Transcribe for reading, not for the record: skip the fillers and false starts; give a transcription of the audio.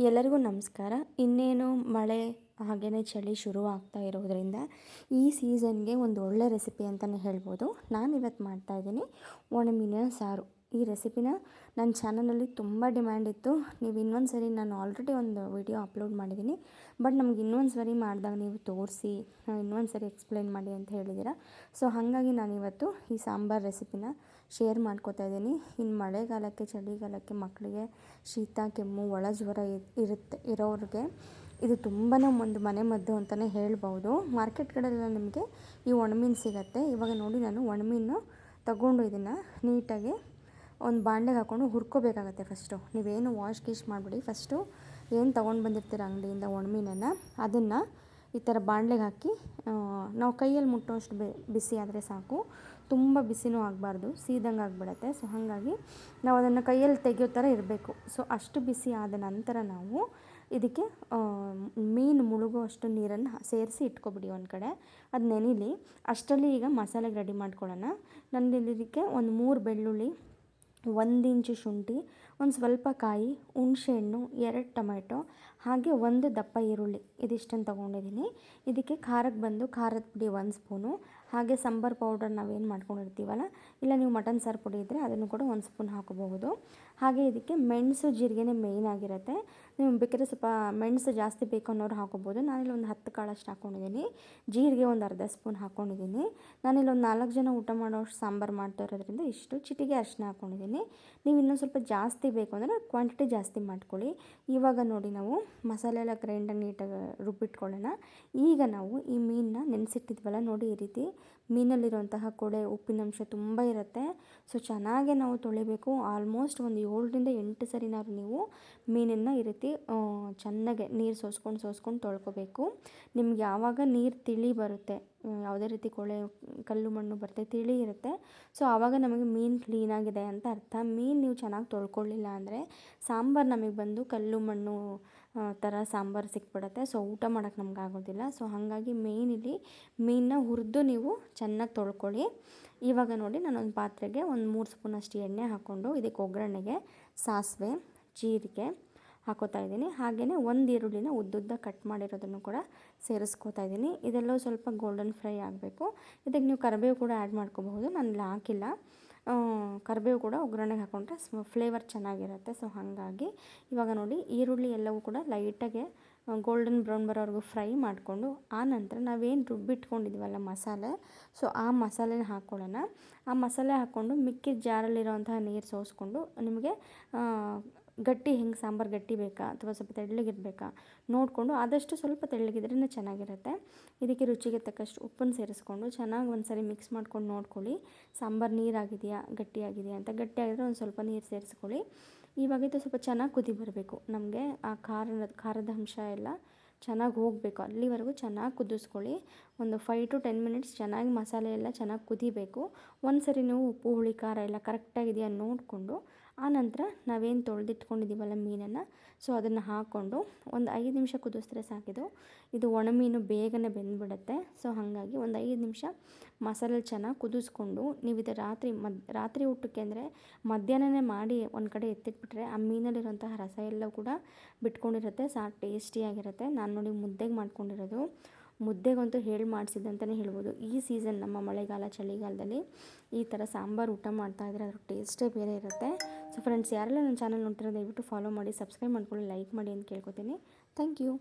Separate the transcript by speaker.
Speaker 1: ಎಲ್ಲರಿಗೂ ನಮಸ್ಕಾರ. ಇನ್ನೇನು ಮಳೆ ಹಾಗೆಯೇ ಚಳಿ ಶುರು ಆಗ್ತಾ ಇರೋದರಿಂದ ಈ ಸೀಸನ್ಗೆ ಒಂದು ಒಳ್ಳೆ ರೆಸಿಪಿ ಅಂತಲೇ ಹೇಳ್ಬೋದು. ನಾನಿವತ್ತು ಮಾಡ್ತಾಯಿದ್ದೀನಿ ಒಣಮೀನಿನ ಸಾರು. ಈ ರೆಸಿಪಿನ ನನ್ನ ಚಾನಲಲ್ಲಿ ತುಂಬ ಡಿಮ್ಯಾಂಡ್ ಇತ್ತು. ನೀವು ಇನ್ನೊಂದು ಸರಿ ನಾನು ಆಲ್ರೆಡಿ ಒಂದು ವಿಡಿಯೋ ಅಪ್ಲೋಡ್ ಮಾಡಿದ್ದೀನಿ, ಬಟ್ ನಮ್ಗೆ ಇನ್ನೊಂದು ಸರಿ ಮಾಡಿದಾಗ ನೀವು ತೋರಿಸಿ ಇನ್ನೊಂದು ಸರಿ ಎಕ್ಸ್ಪ್ಲೈನ್ ಮಾಡಿ ಅಂತ ಹೇಳಿದ್ದೀರಾ. ಸೊ ಹಾಗಾಗಿ ನಾನಿವತ್ತು ಈ ಸಾಂಬಾರು ರೆಸಿಪಿನ ಶೇರ್ ಮಾಡ್ಕೋತಾ ಇದ್ದೀನಿ. ಇನ್ನು ಮಳೆಗಾಲಕ್ಕೆ ಚಳಿಗಾಲಕ್ಕೆ ಮಕ್ಕಳಿಗೆ ಶೀತ ಕೆಮ್ಮು ಒಳ ಜ್ವರ ಇರೋರಿಗೆ ಇದು ತುಂಬಾ ಒಂದು ಮನೆಮದ್ದು ಅಂತಲೇ ಹೇಳ್ಬೋದು. ಮಾರ್ಕೆಟ್ಗಳೆಲ್ಲ ನಿಮಗೆ ಈ ಒಣಮೀನು ಸಿಗುತ್ತೆ. ಇವಾಗ ನೋಡಿ, ನಾನು ಒಣಮೀನು ತಗೊಂಡು ಇದನ್ನು ನೀಟಾಗಿ ಒಂದು ಬಾಣಲೆಗೆ ಹಾಕ್ಕೊಂಡು ಹುರ್ಕೋಬೇಕಾಗತ್ತೆ. ಫಸ್ಟು ನೀವೇನು ವಾಶ್ ಗೀಶ್ ಮಾಡಿಬಿಡಿ. ಫಸ್ಟು ಏನು ತೊಗೊಂಡು ಬಂದಿರ್ತೀರ ಅಂಗಡಿಯಿಂದ ಒಣಮೀನನ್ನು, ಅದನ್ನು ಈ ಥರ ಬಾಣಲೆಗೆ ಹಾಕಿ ನಾವು ಕೈಯಲ್ಲಿ ಮುಟ್ಟೋಷ್ಟು ಬಿಸಿ ಆದರೆ ಸಾಕು. ತುಂಬ ಬಿಸಿನೂ ಆಗಬಾರ್ದು, ಸೀದಂಗೆ ಆಗಿಬಿಡತ್ತೆ. ಸೊ ಹಾಗಾಗಿ ನಾವು ಅದನ್ನು ಕೈಯಲ್ಲಿ ತೆಗೆಯೋ ಥರ ಇರಬೇಕು. ಸೊ ಅಷ್ಟು ಬಿಸಿ ಆದ ನಂತರ ನಾವು ಇದಕ್ಕೆ ಮೀನು ಮುಳುಗೋ ಅಷ್ಟು ನೀರನ್ನು ಸೇರಿಸಿ ಇಟ್ಕೊಬಿಡಿ ಒಂದು ಕಡೆ. ಅದು ನೆನೀಲಿ. ಅಷ್ಟರಲ್ಲಿ ಈಗ ಮಸಾಲೆಗೆ ರೆಡಿ ಮಾಡ್ಕೊಳ್ಳೋಣ. ನಾನು ಇದಕ್ಕೆ ಒಂದು 3 ಬೆಳ್ಳುಳ್ಳಿ, 1 ಇಂಚು ಶುಂಠಿ, ಒಂದು ಸ್ವಲ್ಪ ಕಾಯಿ, ಹುಣಸೆಹಣ್ಣು, 2 ಟೊಮೆಟೊ, ಹಾಗೆ 1 ದಪ್ಪ ಈರುಳ್ಳಿ, ಇದಿಷ್ಟನ್ನು ತೊಗೊಂಡಿದ್ದೀನಿ. ಇದಕ್ಕೆ ಖಾರಕ್ಕೆ ಬಂದು ಖಾರದ ಪುಡಿ 1 ಸ್ಪೂನು, ಹಾಗೆ ಸಾಂಬಾರು ಪೌಡರ್ ನಾವೇನು ಮಾಡ್ಕೊಂಡಿರ್ತೀವಲ್ಲ, ಇಲ್ಲ ನೀವು ಮಟನ್ ಸಾರು ಪುಡಿ ಇದ್ದರೆ ಅದನ್ನು ಕೂಡ 1 ಸ್ಪೂನ್ ಹಾಕೋಬಹುದು. ಹಾಗೆ ಇದಕ್ಕೆ ಮೆಣಸು ಜೀರಿಗೆನೇ ಮೇಯ್ನ್ ಆಗಿರುತ್ತೆ. ನೀವು ಬೇಕಾದ್ರೆ ಸ್ವಲ್ಪ ಮೆಣಸು ಜಾಸ್ತಿ ಬೇಕು ಅನ್ನೋರು ಹಾಕೋಬೋದು. ನಾನಿಲ್ಲಿ ಒಂದು 10 ಕಾಳಷ್ಟು ಹಾಕ್ಕೊಂಡಿದ್ದೀನಿ. ಜೀರಿಗೆ ಒಂದು ಅರ್ಧ ಸ್ಪೂನ್ ಹಾಕ್ಕೊಂಡಿದ್ದೀನಿ. ನಾನಿಲ್ಲಿ ಒಂದು 4 ಜನ ಊಟ ಮಾಡೋಷ್ಟು ಸಾಂಬಾರು ಮಾಡ್ತಾ ಇರೋದ್ರಿಂದ ಇಷ್ಟು ಚಿಟಿಗೆ ಅರಿಶಿನ ಹಾಕ್ಕೊಂಡಿದ್ದೀನಿ. ನೀವು ಇನ್ನೊಂದು ಸ್ವಲ್ಪ ಜಾಸ್ತಿ ಬೇಕು ಅಂದರೆ ಕ್ವಾಂಟಿಟಿ ಜಾಸ್ತಿ ಮಾಡ್ಕೊಳ್ಳಿ. ಇವಾಗ ನೋಡಿ, ನಾವು ಮಸಾಲೆ ಎಲ್ಲ ಗ್ರೈಂಡಾಗಿ ನೀಟಾಗಿ ರುಬ್ಬಿಟ್ಕೊಳ್ಳೋಣ. ಈಗ ನಾವು ಈ ಮೀನನ್ನ ನೆನೆಸಿಟ್ಟಿದ್ವಲ್ಲ ನೋಡಿ, ಈ ರೀತಿ ಮೀನಲ್ಲಿರುವಂತಹ ಕೊಳೆ ಉಪ್ಪಿನಂಶ ತುಂಬ ಇರುತ್ತೆ. ಸೊ ಚೆನ್ನಾಗೆ ನಾವು ತೊಳಿಬೇಕು. ಆಲ್ಮೋಸ್ಟ್ ಒಂದು 7ರಿಂದ 8 ಸರಿನಾದ್ರು ನೀವು ಮೀನನ್ನು ಈ ರೀತಿ ಚೆನ್ನಾಗೆ ನೀರು ಸೋಸ್ಕೊಂಡು ತೊಳ್ಕೊಬೇಕು. ನಿಮ್ಗೆ ಯಾವಾಗ ನೀರು ತಿಳಿ ಬರುತ್ತೆ, ಯಾವುದೇ ರೀತಿ ಕೊಳೆ ಕಲ್ಲು ಮಣ್ಣು ಬರುತ್ತೆ, ತಿಳಿ ಇರುತ್ತೆ, ಸೊ ಆವಾಗ ನಮಗೆ ಮೀನು ಕ್ಲೀನಾಗಿದೆ ಅಂತ ಅರ್ಥ. ಮೀನು ನೀವು ಚೆನ್ನಾಗಿ ತೊಳ್ಕೊಳ್ಳಿಲ್ಲ ಅಂದರೆ ಸಾಂಬಾರು ನಮಗೆ ಬಂದು ಕಲ್ಲು ಮಣ್ಣು ಥರ ಸಾಂಬಾರು ಸಿಕ್ಬಿಡುತ್ತೆ. ಸೊ ಊಟ ಮಾಡೋಕ್ಕೆ ನಮ್ಗೆ ಆಗೋದಿಲ್ಲ. ಸೊ ಹಾಗಾಗಿ ಮೇಯ್ನ್ ಮೀನನ್ನ ಹುರಿದು ನೀವು ಚೆನ್ನಾಗಿ ತೊಳ್ಕೊಳ್ಳಿ. ಇವಾಗ ನೋಡಿ, ನಾನೊಂದು ಪಾತ್ರೆಗೆ ಒಂದು 3 ಸ್ಪೂನಷ್ಟು ಎಣ್ಣೆ ಹಾಕ್ಕೊಂಡು ಇದಕ್ಕೆ ಒಗ್ಗರಣೆಗೆ ಸಾಸಿವೆ, ಜೀರಿಗೆ ಹಾಕೋತಾ ಇದ್ದೀನಿ. ಹಾಗೆಯೇ 1 ಈರುಳ್ಳಿನ ಉದ್ದುದ್ದ ಕಟ್ ಮಾಡಿರೋದನ್ನು ಕೂಡ ಸೇರಿಸ್ಕೋತಾ ಇದ್ದೀನಿ. ಇದೆಲ್ಲ ಸ್ವಲ್ಪ ಗೋಲ್ಡನ್ ಫ್ರೈ ಆಗಬೇಕು. ಇದಕ್ಕೆ ನೀವು ಕರಿಬೇವು ಕೂಡ ಆ್ಯಡ್ ಮಾಡ್ಕೋಬಹುದು. ನಾನು ಹಾಕಿಲ್ಲ. ಕರಿಬೇವು ಕೂಡ ಒಗ್ಗರಣೆಗೆ ಹಾಕ್ಕೊಂಡ್ರೆ ಫ್ಲೇವರ್ ಚೆನ್ನಾಗಿರುತ್ತೆ. ಸೊ ಹಾಗಾಗಿ ಇವಾಗ ನೋಡಿ, ಈರುಳ್ಳಿ ಎಲ್ಲವೂ ಕೂಡ ಲೈಟಾಗೆ ಗೋಲ್ಡನ್ ಬ್ರೌನ್ ಬರೋವರೆಗೂ ಫ್ರೈ ಮಾಡಿಕೊಂಡು, ಆ ನಂತರ ನಾವೇನು ರುಬ್ಬಿಟ್ಕೊಂಡಿದ್ದೀವಲ್ಲ ಮಸಾಲೆ, ಸೊ ಆ ಮಸಾಲೆನ ಹಾಕ್ಕೊಳ್ಳೋಣ. ಆ ಮಸಾಲೆ ಹಾಕ್ಕೊಂಡು ಮಿಕ್ಕಿದ ಜಾರಲ್ಲಿರೋವಂತಹ ನೀರು ಸೋಸ್ಕೊಂಡು, ನಿಮಗೆ ಗಟ್ಟಿ ಹೆಂಗೆ ಸಾಂಬಾರು ಗಟ್ಟಿ ಬೇಕಾ ಅಥವಾ ಸ್ವಲ್ಪ ತೆಳ್ಳಗಿರಬೇಕಾ ನೋಡಿಕೊಂಡು, ಆದಷ್ಟು ಸ್ವಲ್ಪ ತೆಳ್ಳಗಿದ್ರೇ ಚೆನ್ನಾಗಿರುತ್ತೆ. ಇದಕ್ಕೆ ರುಚಿಗೆ ತಕ್ಕಷ್ಟು ಉಪ್ಪನ್ನು ಸೇರಿಸ್ಕೊಂಡು ಚೆನ್ನಾಗಿ ಒಂದು ಸರಿ ಮಿಕ್ಸ್ ಮಾಡ್ಕೊಂಡು ನೋಡ್ಕೊಳ್ಳಿ, ಸಾಂಬಾರು ನೀರಾಗಿದೆಯಾ ಗಟ್ಟಿಯಾಗಿದೆಯಾ ಅಂತ. ಗಟ್ಟಿಯಾಗಿದ್ರೆ ಒಂದು ಸ್ವಲ್ಪ ನೀರು ಸೇರಿಸ್ಕೊಳ್ಳಿ. ಇವಾಗ ಇದು ಸ್ವಲ್ಪ ಚೆನ್ನಾಗಿ ಕುದಿ ಬರಬೇಕು. ನಮಗೆ ಆ ಖಾರದ ಅಂಶ ಎಲ್ಲ ಚೆನ್ನಾಗಿ ಹೋಗಬೇಕು. ಅಲ್ಲಿವರೆಗೂ ಚೆನ್ನಾಗಿ ಕುದಿಸ್ಕೊಳ್ಳಿ. ಒಂದು 5 to 10 ಮಿನಿಟ್ಸ್ ಚೆನ್ನಾಗಿ ಮಸಾಲೆ ಎಲ್ಲ ಚೆನ್ನಾಗಿ ಕುದಿಬೇಕು. ಒಂದು ಸರಿ ನೀವು ಉಪ್ಪು ಹುಳಿ ಖಾರ ಎಲ್ಲ ಕರೆಕ್ಟಾಗಿದೆಯಾ ನೋಡಿಕೊಂಡು, ಆನಂತರ ನಾವೇನು ತೊಳೆದಿಟ್ಕೊಂಡಿದ್ದೀವಲ್ಲ ಮೀನನ್ನು, ಸೊ ಅದನ್ನು ಹಾಕ್ಕೊಂಡು ಒಂದು 5 ನಿಮಿಷ ಕುದಿಸಿದ್ರೆ ಸಾಕಿದು. ಇದು ಒಣಮೀನು ಬೇಗನೆ ಬೆಂದುಬಿಡುತ್ತೆ. ಸೊ ಹಾಗಾಗಿ ಒಂದು 5 ನಿಮಿಷ ಮಸಾಲೆ ಚೆನ್ನಾಗಿ ಕುದಿಸ್ಕೊಂಡು, ನೀವು ಇದು ರಾತ್ರಿ ಊಟಕ್ಕೆ ಅಂದರೆ ಮಧ್ಯಾಹ್ನನೇ ಮಾಡಿ ಒಂದು ಕಡೆ ಎತ್ತಿಟ್ಬಿಟ್ರೆ ಆ ಮೀನಲ್ಲಿರೋಂತಹ ರಸ ಎಲ್ಲವೂ ಕೂಡ ಬಿಟ್ಕೊಂಡಿರುತ್ತೆ. ಸಾರು ಟೇಸ್ಟಿಯಾಗಿರುತ್ತೆ. ನಾನು ನೋಡಿ ಮುದ್ದೆಗೆ ಮಾಡ್ಕೊಂಡಿರೋದು. ಮುದ್ದೆಗಂತೂ ಮಾಡಿಸಿದ್ದಂತಲೇ ಹೇಳ್ಬೋದು. ಈ ಸೀಸನ್ ನಮ್ಮ ಮಳೆಗಾಲ ಚಳಿಗಾಲದಲ್ಲಿ ಈ ಥರ ಸಾಂಬಾರು ಊಟ ಮಾಡ್ತಾಯಿದ್ರೆ ಅದ್ರ ಟೇಸ್ಟೇ ಬೇರೆ ಇರುತ್ತೆ. ಸೊ ಫ್ರೆಂಡ್ಸ್, ಯಾರೆಲ್ಲ ನನ್ನ ಚಾನಲ್ ನೋಡ್ತಿರೋ ದಯವಿಟ್ಟು ಫಾಲೋ ಮಾಡಿ, ಸಬ್ಸ್ಕ್ರೈಬ್ ಮಾಡ್ಕೊಳ್ಳಿ, ಲೈಕ್ ಮಾಡಿ ಅಂತ ಕೇಳ್ಕೊತೀನಿ. Thank you.